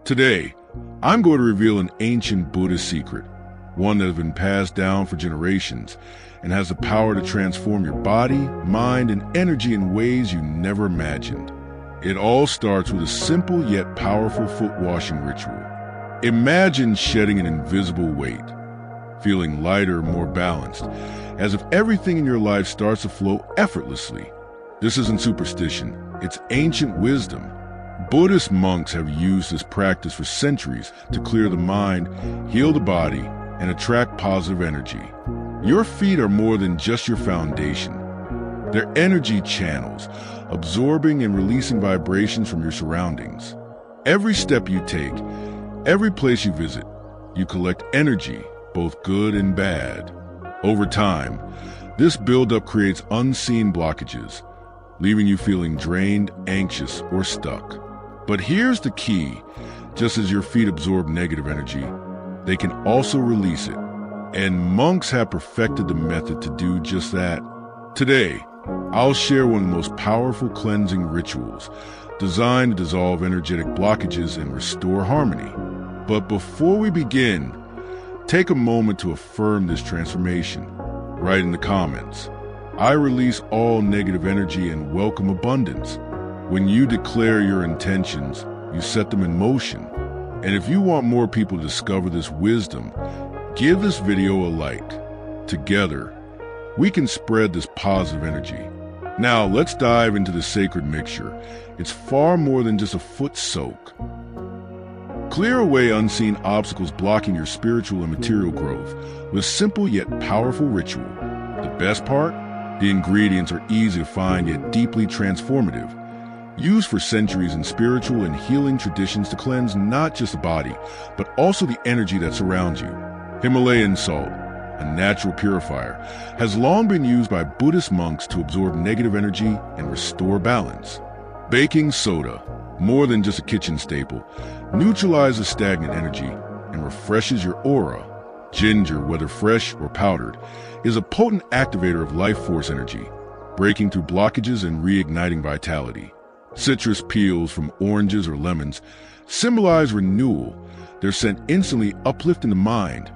Today, I'm going to reveal an ancient Buddhist secret, one that has been passed down for generations and has the power to transform your body, mind, and energy in ways you never imagined. It all starts with a simple yet powerful foot washing ritual. Imagine shedding an invisible weight, feeling lighter, more balanced, as if everything in your life starts to flow effortlessly. This isn't superstition, it's ancient wisdom. Buddhist monks have used this practice for centuries to clear the mind, heal the body, and attract positive energy. Your feet are more than just your foundation. They're energy channels, absorbing and releasing vibrations from your surroundings. Every step you take, every place you visit, you collect energy, both good and bad. Over time, this buildup creates unseen blockages, leaving you feeling drained, anxious, or stuck. But here's the key. Just as your feet absorb negative energy, they can also release it. And monks have perfected the method to do just that. Today, I'll share one of the most powerful cleansing rituals designed to dissolve energetic blockages and restore harmony. But before we begin, take a moment to affirm this transformation. Write in the comments, "I release all negative energy and welcome abundance." When you declare your intentions, you set them in motion. And if you want more people to discover this wisdom, give this video a like. Together, we can spread this positive energy. Now, let's dive into the sacred mixture. It's far more than just a foot soak. Clear away unseen obstacles blocking your spiritual and material growth with simple yet powerful ritual. The best part? The ingredients are easy to find yet deeply transformative. Used for centuries in spiritual and healing traditions to cleanse not just the body, but also the energy that surrounds you. Himalayan salt, a natural purifier, has long been used by Buddhist monks to absorb negative energy and restore balance. Baking soda, more than just a kitchen staple, neutralizes stagnant energy and refreshes your aura. Ginger, whether fresh or powdered, is a potent activator of life force energy, breaking through blockages and reigniting vitality. Citrus peels from oranges or lemons symbolize renewal. Their scent instantly uplifting the mind,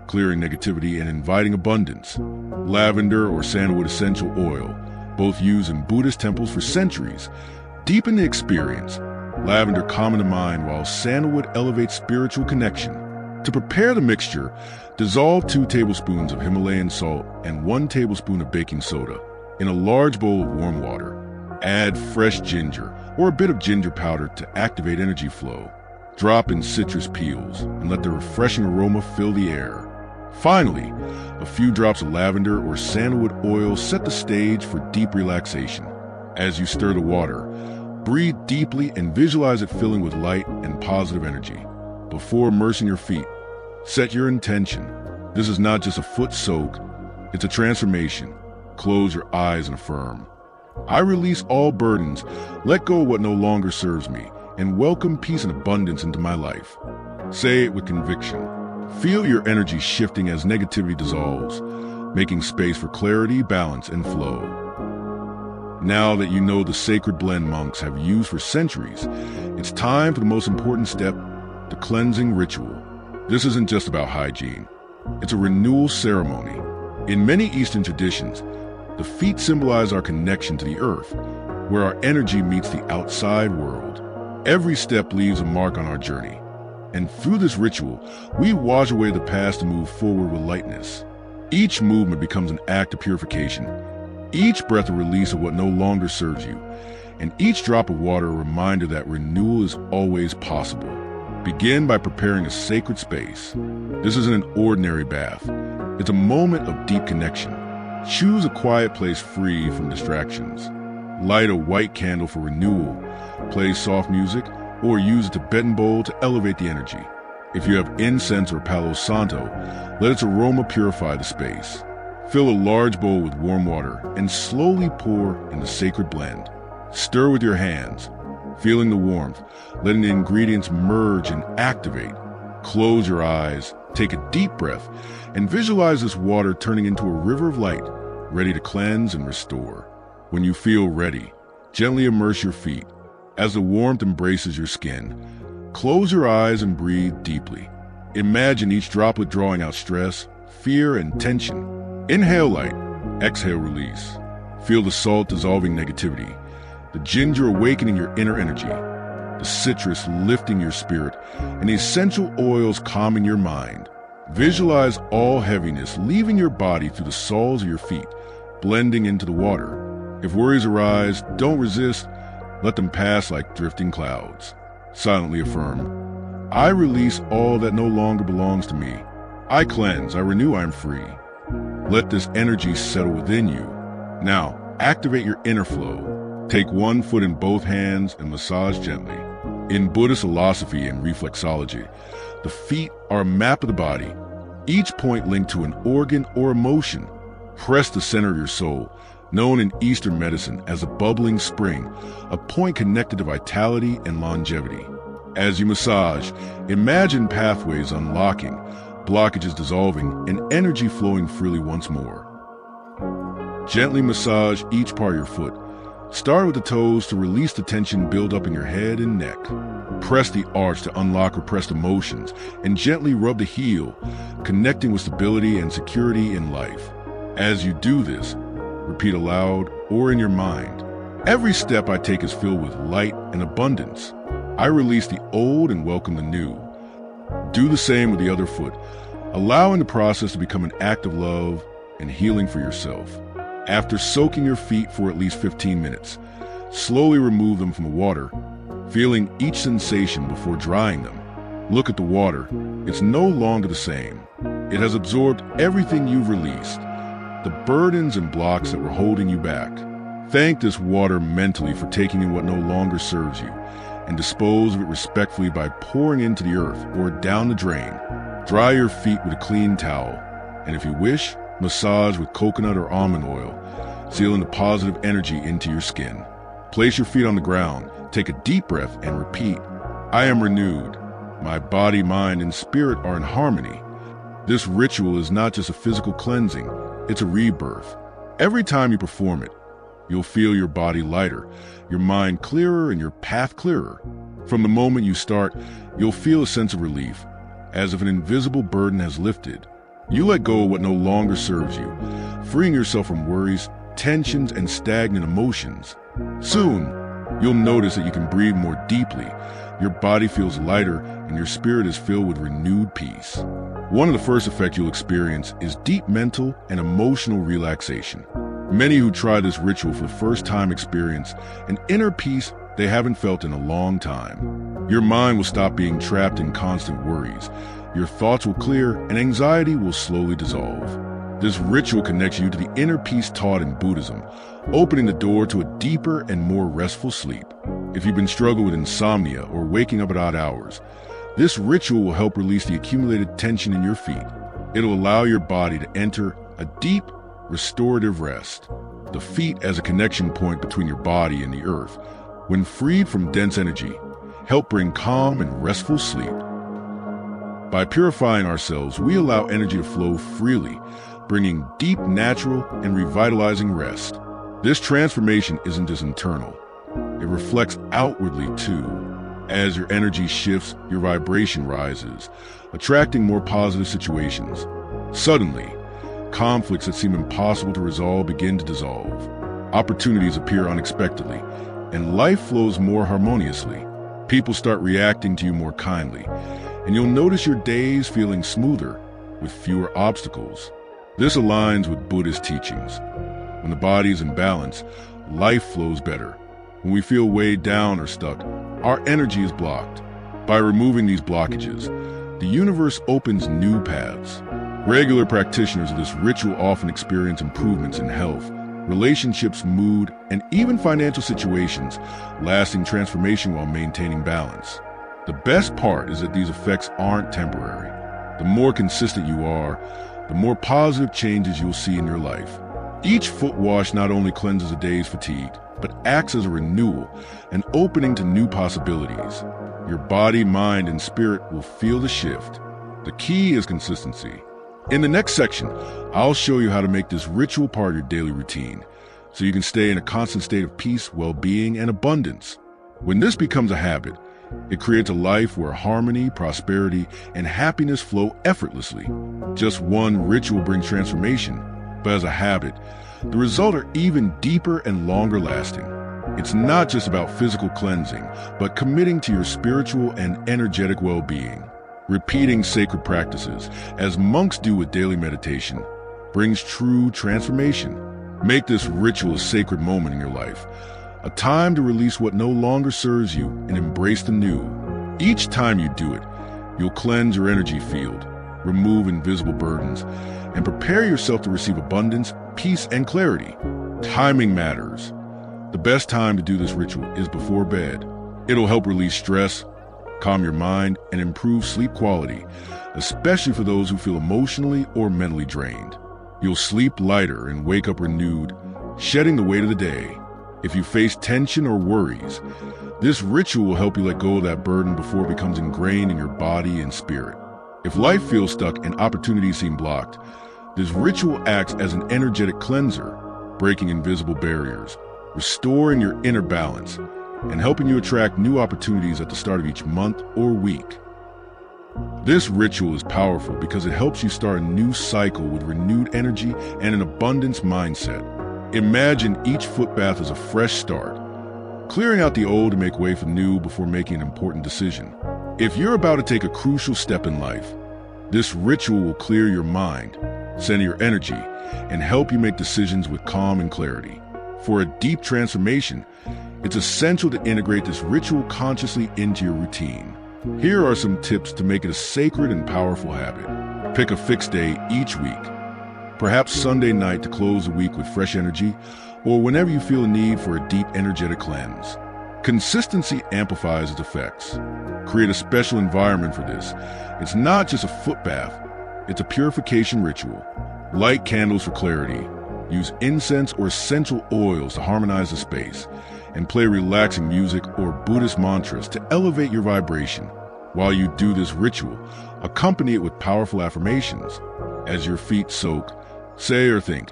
clearing negativity and inviting abundance. Lavender or sandalwood essential oil, both used in Buddhist temples for centuries, deepen the experience. Lavender calming the mind while sandalwood elevates spiritual connection. To prepare the mixture, dissolve 2 tablespoons of Himalayan salt and 1 tablespoon of baking soda in a large bowl of warm water. Add fresh ginger or a bit of ginger powder to activate energy flow. Drop in citrus peels and let the refreshing aroma fill the air. Finally, a few drops of lavender or sandalwood oil set the stage for deep relaxation. As you stir the water, breathe deeply and visualize it filling with light and positive energy. Before immersing your feet, set your intention. This is not just a foot soak, it's a transformation. Close your eyes and affirm. I release all burdens, let go of what no longer serves me, and welcome peace and abundance into my life. Say it with conviction. Feel your energy shifting as negativity dissolves, making space for clarity, balance, and flow. Now that you know the sacred blend monks have used for centuries, it's time for the most important step, the cleansing ritual. This isn't just about hygiene. It's a renewal ceremony. In many Eastern traditions, the feet symbolize our connection to the earth, where our energy meets the outside world. Every step leaves a mark on our journey. And through this ritual, we wash away the past to move forward with lightness. Each movement becomes an act of purification. Each breath a release of what no longer serves you. And each drop of water a reminder that renewal is always possible. Begin by preparing a sacred space. This isn't an ordinary bath. It's a moment of deep connection. Choose a quiet place free from distractions. Light a white candle for renewal, play soft music, or use a Tibetan bowl to elevate the energy. If you have incense or Palo Santo, let its aroma purify the space. Fill a large bowl with warm water and slowly pour in the sacred blend. Stir with your hands, feeling the warmth, letting the ingredients merge and activate. Close your eyes, take a deep breath, and visualize this water turning into a river of light, ready to cleanse and restore. When you feel ready, gently immerse your feet. As the warmth embraces your skin, Close your eyes and breathe deeply. Imagine each droplet drawing out stress, fear, and tension. Inhale light, exhale release. Feel the salt dissolving negativity, the ginger awakening your inner energy, the citrus lifting your spirit, and the essential oils calming your mind. Visualize all heaviness leaving your body through the soles of your feet, blending into the water. If worries arise, don't resist. Let them pass like drifting clouds. Silently affirm, I release all that no longer belongs to me. I cleanse, I renew, I am free. Let this energy settle within you. Now, activate your inner flow. Take one foot in both hands and massage gently. In Buddhist philosophy and reflexology, the feet are a map of the body, each point linked to an organ or emotion. Press the center of your soul, known in Eastern medicine as a bubbling spring, a point connected to vitality and longevity. As you massage, imagine pathways unlocking, blockages dissolving, and energy flowing freely once more. Gently massage each part of your foot. Start with the toes to release the tension built up in your head and neck. Press the arch to unlock repressed emotions, and gently rub the heel, connecting with stability and security in life. As you do this, repeat aloud or in your mind, every step I take is filled with light and abundance. I release the old and welcome the new. Do the same with the other foot, allowing the process to become an act of love and healing for yourself. After soaking your feet for at least 15 minutes, slowly remove them from the water, feeling each sensation before drying them. Look at the water. It's no longer the same. It has absorbed everything you've released, the burdens and blocks that were holding you back. Thank this water mentally for taking in what no longer serves you, and dispose of it respectfully by pouring into the earth or down the drain. Dry your feet with a clean towel, and if you wish, massage with coconut or almond oil, sealing the positive energy into your skin. Place your feet on the ground, take a deep breath, and repeat, I am renewed. My body, mind, and spirit are in harmony. This ritual is not just a physical cleansing, it's a rebirth. Every time you perform it, you'll feel your body lighter, your mind clearer, and your path clearer. From the moment you start, you'll feel a sense of relief, as if an invisible burden has lifted. You let go of what no longer serves you, freeing yourself from worries, tensions, and stagnant emotions. Soon, you'll notice that you can breathe more deeply, your body feels lighter, and your spirit is filled with renewed peace. One of the first effects you'll experience is deep mental and emotional relaxation. Many who try this ritual for the first time experience an inner peace they haven't felt in a long time. Your mind will stop being trapped in constant worries. Your thoughts will clear, and anxiety will slowly dissolve. This ritual connects you to the inner peace taught in Buddhism, opening the door to a deeper and more restful sleep. If you've been struggling with insomnia or waking up at odd hours, this ritual will help release the accumulated tension in your feet. It'll allow your body to enter a deep, restorative rest. The feet as a connection point between your body and the earth, when freed from dense energy, help bring calm and restful sleep. By purifying ourselves, we allow energy to flow freely, bringing deep, natural, and revitalizing rest. This transformation isn't just internal. It reflects outwardly too. As your energy shifts, your vibration rises, attracting more positive situations. Suddenly, conflicts that seem impossible to resolve begin to dissolve. Opportunities appear unexpectedly, and life flows more harmoniously. People start reacting to you more kindly, and you'll notice your days feeling smoother with fewer obstacles. This aligns with Buddhist teachings. When the body is in balance, life flows better. When we feel weighed down or stuck, our energy is blocked. By removing these blockages, the universe opens new paths. Regular practitioners of this ritual often experience improvements in health, relationships, mood, and even financial situations, lasting transformation while maintaining balance. The best part is that these effects aren't temporary. The more consistent you are, the more positive changes you'll see in your life. Each foot wash not only cleanses a day's fatigue, but acts as a renewal, an opening to new possibilities. Your body, mind, and spirit will feel the shift. The key is consistency. In the next section, I'll show you how to make this ritual part of your daily routine, so you can stay in a constant state of peace, well-being, and abundance. When this becomes a habit, It creates a life where harmony, prosperity, and happiness flow effortlessly. Just one ritual brings transformation, but as a habit, the results are even deeper and longer lasting. It's not just about physical cleansing, but committing to your spiritual and energetic well-being. Repeating sacred practices, as monks do with daily meditation, brings true transformation. Make this ritual a sacred moment in your life, a time to release what no longer serves you and embrace the new. Each time you do it, you'll cleanse your energy field, remove invisible burdens, and prepare yourself to receive abundance, peace, and clarity. Timing matters. The best time to do this ritual is before bed. It'll help release stress, calm your mind, and improve sleep quality, especially for those who feel emotionally or mentally drained. You'll sleep lighter and wake up renewed, shedding the weight of the day. If you face tension or worries, this ritual will help you let go of that burden before it becomes ingrained in your body and spirit. If life feels stuck and opportunities seem blocked, this ritual acts as an energetic cleanser, breaking invisible barriers, restoring your inner balance, and helping you attract new opportunities at the start of each month or week. This ritual is powerful because it helps you start a new cycle with renewed energy and an abundance mindset. Imagine each foot bath as a fresh start, clearing out the old to make way for new before making an important decision. If you're about to take a crucial step in life, this ritual will clear your mind, center your energy, and help you make decisions with calm and clarity. For a deep transformation, it's essential to integrate this ritual consciously into your routine. Here are some tips to make it a sacred and powerful habit. Pick a fixed day each week, perhaps Sunday night to close the week with fresh energy, or whenever you feel a need for a deep energetic cleanse. Consistency amplifies its effects. Create a special environment for this. It's not just a foot bath, it's a purification ritual. Light candles for clarity. Use incense or essential oils to harmonize the space, and play relaxing music or Buddhist mantras to elevate your vibration. While you do this ritual, accompany it with powerful affirmations. As your feet soak, say or think,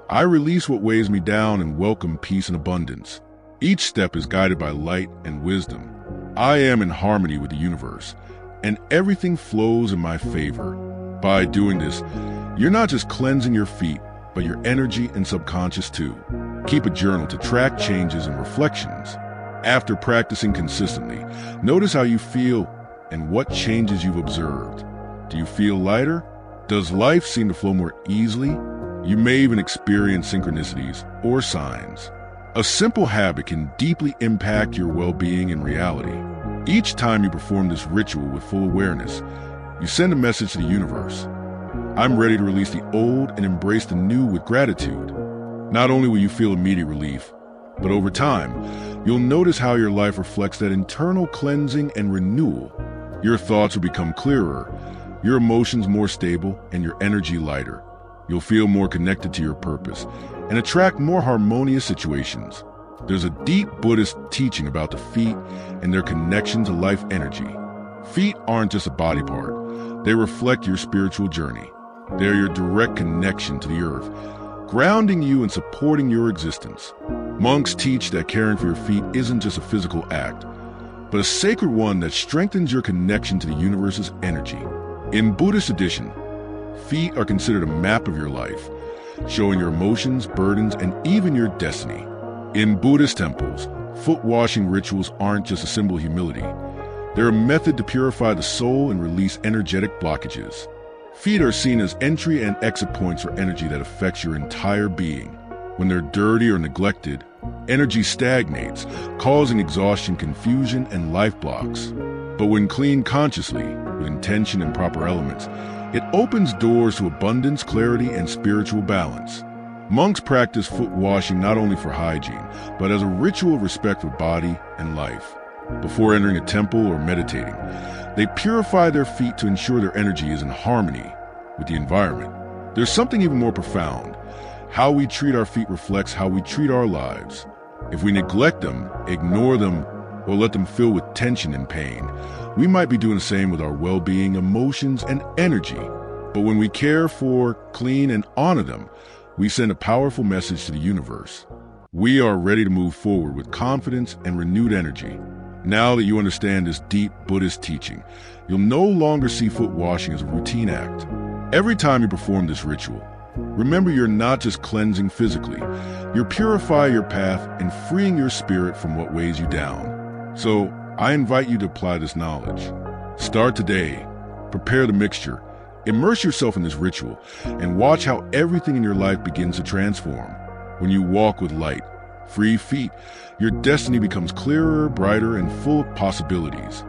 "I release what weighs me down and welcome peace and abundance." Each step is guided by light and wisdom. I am in harmony with the universe, and everything flows in my favor. By doing this, you're not just cleansing your feet, but your energy and subconscious too. Keep a journal to track changes and reflections. After practicing consistently, notice how you feel and what changes you've observed. Do you feel lighter? Does life seem to flow more easily? You may even experience synchronicities or signs. A simple habit can deeply impact your well-being and reality. Each time you perform this ritual with full awareness, you send a message to the universe. I'm ready to release the old and embrace the new with gratitude. Not only will you feel immediate relief, but over time, you'll notice how your life reflects that internal cleansing and renewal. Your thoughts will become clearer, your emotions more stable, and your energy lighter. You'll feel more connected to your purpose and attract more harmonious situations. There's a deep Buddhist teaching about the feet and their connection to life energy. Feet aren't just a body part. They reflect your spiritual journey. They're your direct connection to the earth, grounding you and supporting your existence. Monks teach that caring for your feet isn't just a physical act, but a sacred one that strengthens your connection to the universe's energy. In Buddhist tradition, feet are considered a map of your life, showing your emotions, burdens, and even your destiny. In Buddhist temples, foot washing rituals aren't just a symbol of humility. They're a method to purify the soul and release energetic blockages. Feet are seen as entry and exit points for energy that affects your entire being. When they're dirty or neglected, energy stagnates, causing exhaustion, confusion, and life blocks. But when cleaned consciously, with intention and proper elements, it opens doors to abundance, clarity, and spiritual balance. Monks practice foot washing not only for hygiene, but as a ritual of respect for body and life. Before entering a temple or meditating, they purify their feet to ensure their energy is in harmony with the environment. There's something even more profound. How we treat our feet reflects how we treat our lives. If we neglect them, ignore them, or let them fill with tension and pain, we might be doing the same with our well-being, emotions, and energy. But when we care for, clean, and honor them, we send a powerful message to the universe. We are ready to move forward with confidence and renewed energy. Now that you understand this deep Buddhist teaching, you'll no longer see foot washing as a routine act. Every time you perform this ritual, remember you're not just cleansing physically, you're purifying your path and freeing your spirit from what weighs you down. So, I invite you to apply this knowledge. Start today. Prepare the mixture. Immerse yourself in this ritual and watch how everything in your life begins to transform. When you walk with light, free feet, your destiny becomes clearer, brighter, and full of possibilities.